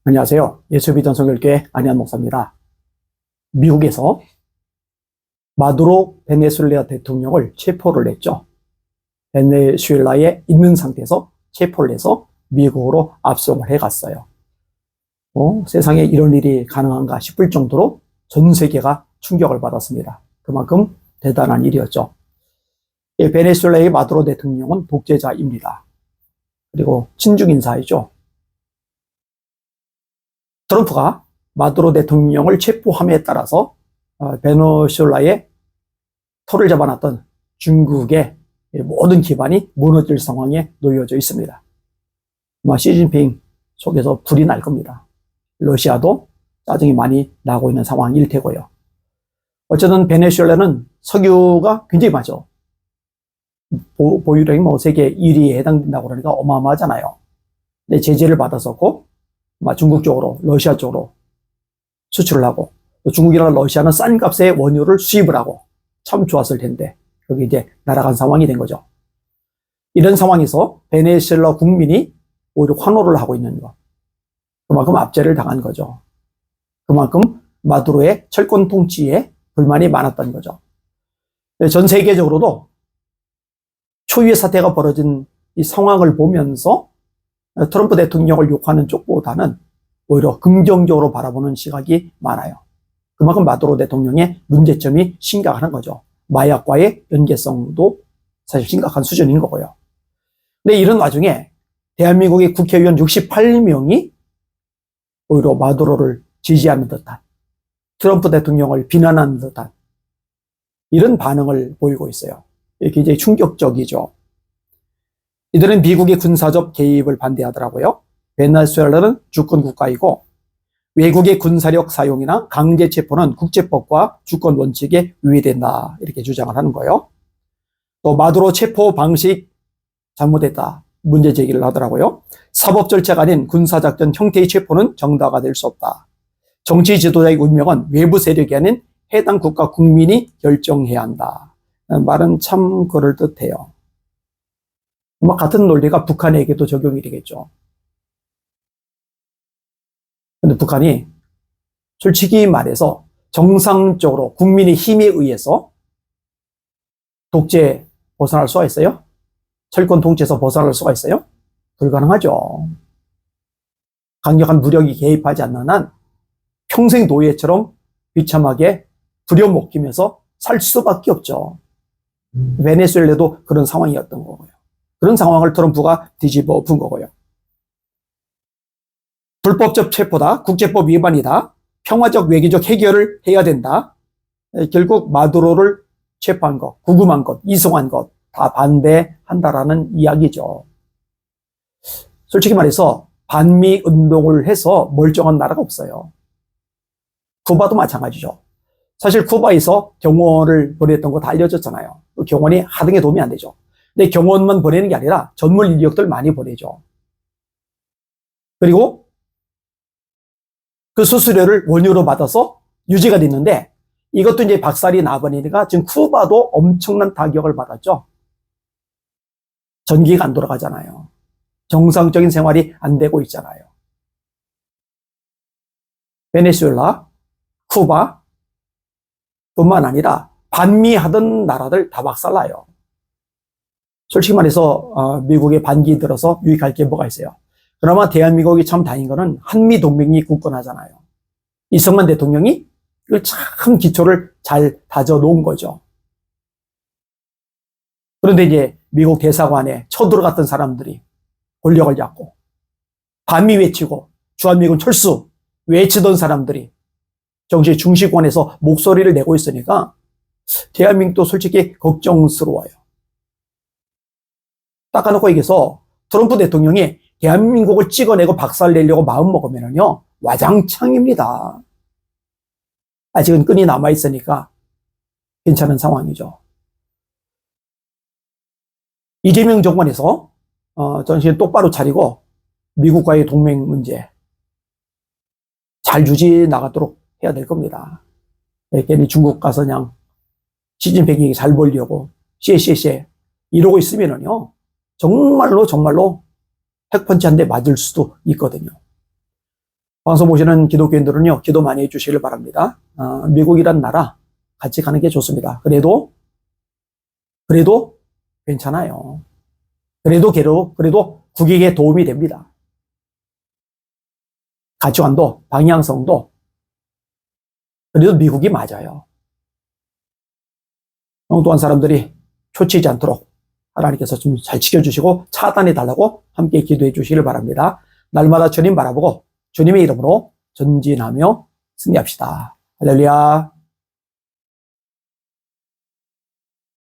안녕하세요. 예수비전 성결교회 안희한 목사입니다. 미국에서 마두로 베네수엘라 대통령을 체포를 했죠. 베네수엘라에 있는 상태에서 체포를 해서 미국으로 압송을 해갔어요. 세상에 이런 일이 가능한가 싶을 정도로 전 세계가 충격을 받았습니다. 그만큼 대단한 일이었죠. 베네수엘라의 마두로 대통령은 독재자입니다. 그리고 친중인사이죠. 트럼프가 마두로 대통령을 체포함에 따라서 베네수엘라에 토를 잡아놨던 중국의 모든 기반이 무너질 상황에 놓여져 있습니다. 시진핑 속에서 불이 날 겁니다. 러시아도 짜증이 많이 나고 있는 상황일 테고요. 어쨌든 베네수엘라는 석유가 굉장히 많죠. 보유량이 세계 1위에 해당된다고 그러니까 어마어마하잖아요. 근데 제재를 받았었고 중국 쪽으로, 러시아 쪽으로 수출을 하고, 또 중국이나 러시아는 싼 값에 원유를 수입을 하고, 참 좋았을 텐데, 여기 이제 날아간 상황이 된 거죠. 이런 상황에서 베네수엘라 국민이 오히려 환호를 하고 있는 것. 그만큼 압제를 당한 거죠. 그만큼 마두로의 철권 통치에 불만이 많았던 거죠. 전 세계적으로도 초유의 사태가 벌어진 이 상황을 보면서 트럼프 대통령을 욕하는 쪽보다는 오히려 긍정적으로 바라보는 시각이 많아요. 그만큼 마두로 대통령의 문제점이 심각한 거죠. 마약과의 연계성도 사실 심각한 수준인 거고요. 근데 이런 와중에 대한민국의 국회의원 68명이 오히려 마두로를 지지하는 듯한, 트럼프 대통령을 비난하는 듯한 이런 반응을 보이고 있어요. 이게 굉장히 충격적이죠. 이들은 미국의 군사적 개입을 반대하더라고요. 베네수엘라는 주권 국가이고 외국의 군사력 사용이나 강제 체포는 국제법과 주권 원칙에 위배된다, 이렇게 주장을 하는 거예요. 또 마두로 체포 방식 잘못했다, 문제 제기를 하더라고요. 사법 절차가 아닌 군사작전 형태의 체포는 정당화가 될 수 없다. 정치 지도자의 운명은 외부 세력이 아닌 해당 국가 국민이 결정해야 한다. 말은 참 그럴듯해요. 같은 논리가 북한에게도 적용이 되겠죠. 근데 북한이 솔직히 말해서 정상적으로 국민의 힘에 의해서 독재 벗어날 수가 있어요? 철권 통치에서 벗어날 수가 있어요? 불가능하죠. 강력한 무력이 개입하지 않는 한 평생 노예처럼 비참하게 부려먹히면서 살 수밖에 없죠. 베네수엘라도 그런 상황이었던 거고요. 그런 상황을 트럼프가 뒤집어 본 거고요. 불법적 체포다, 국제법 위반이다, 평화적 외교적 해결을 해야 된다. 결국 마두로를 체포한 것, 구금한 것, 이송한 것 다 반대한다라는 이야기죠. 솔직히 말해서 반미 운동을 해서 멀쩡한 나라가 없어요. 쿠바도 마찬가지죠. 사실 쿠바에서 경호원을 보냈던 거 다 알려졌잖아요. 경호원이 하등에 도움이 안 되죠. 근데 경호원만 보내는 게 아니라 전문 인력들 많이 보내죠. 그리고 그 수수료를 원유로 받아서 유지가 됐는데 이것도 이제 박살이 나버리니까 지금 쿠바도 엄청난 타격을 받았죠. 전기가 안 돌아가잖아요. 정상적인 생활이 안 되고 있잖아요. 베네수엘라, 쿠바 뿐만 아니라 반미하던 나라들 다 박살나요. 솔직히 말해서 미국의 반기 들어서 유익할 게 뭐가 있어요? 그나마 대한민국이 참 다행인 거는 한미동맹이 굳건하잖아요. 이승만 대통령이 이걸 참 기초를 잘 다져놓은 거죠. 그런데 이제 미국 대사관에 쳐들어갔던 사람들이 권력을 잡고 반미 외치고 주한미군 철수 외치던 사람들이 정치 중시권에서 목소리를 내고 있으니까 대한민국도 솔직히 걱정스러워요. 닦아놓고 얘기해서 트럼프 대통령이 대한민국을 찍어내고 박살내려고 마음먹으면요 와장창입니다. 아직은 끈이 남아있으니까 괜찮은 상황이죠. 이재명 정권에서 정신 똑바로 차리고 미국과의 동맹 문제 잘 유지 나가도록 해야 될 겁니다. 괜히 중국 가서 그냥 시진핑이 잘 보려고 씨에씨에씨 이러고 있으면은요 정말로 핵펀치 한 대 맞을 수도 있거든요. 방송 보시는 기독교인들은요, 기도 많이 해주시길 바랍니다. 미국이란 나라 같이 가는 게 좋습니다. 그래도 괜찮아요. 그래도 국익에 도움이 됩니다. 가치관도, 방향성도, 그래도 미국이 맞아요. 엉뚱한 사람들이 초치지 않도록 하나님께서 좀 잘 지켜주시고 차단해 달라고 함께 기도해 주시길 바랍니다. 날마다 주님 바라보고 주님의 이름으로 전진하며 승리합시다. 할렐루야.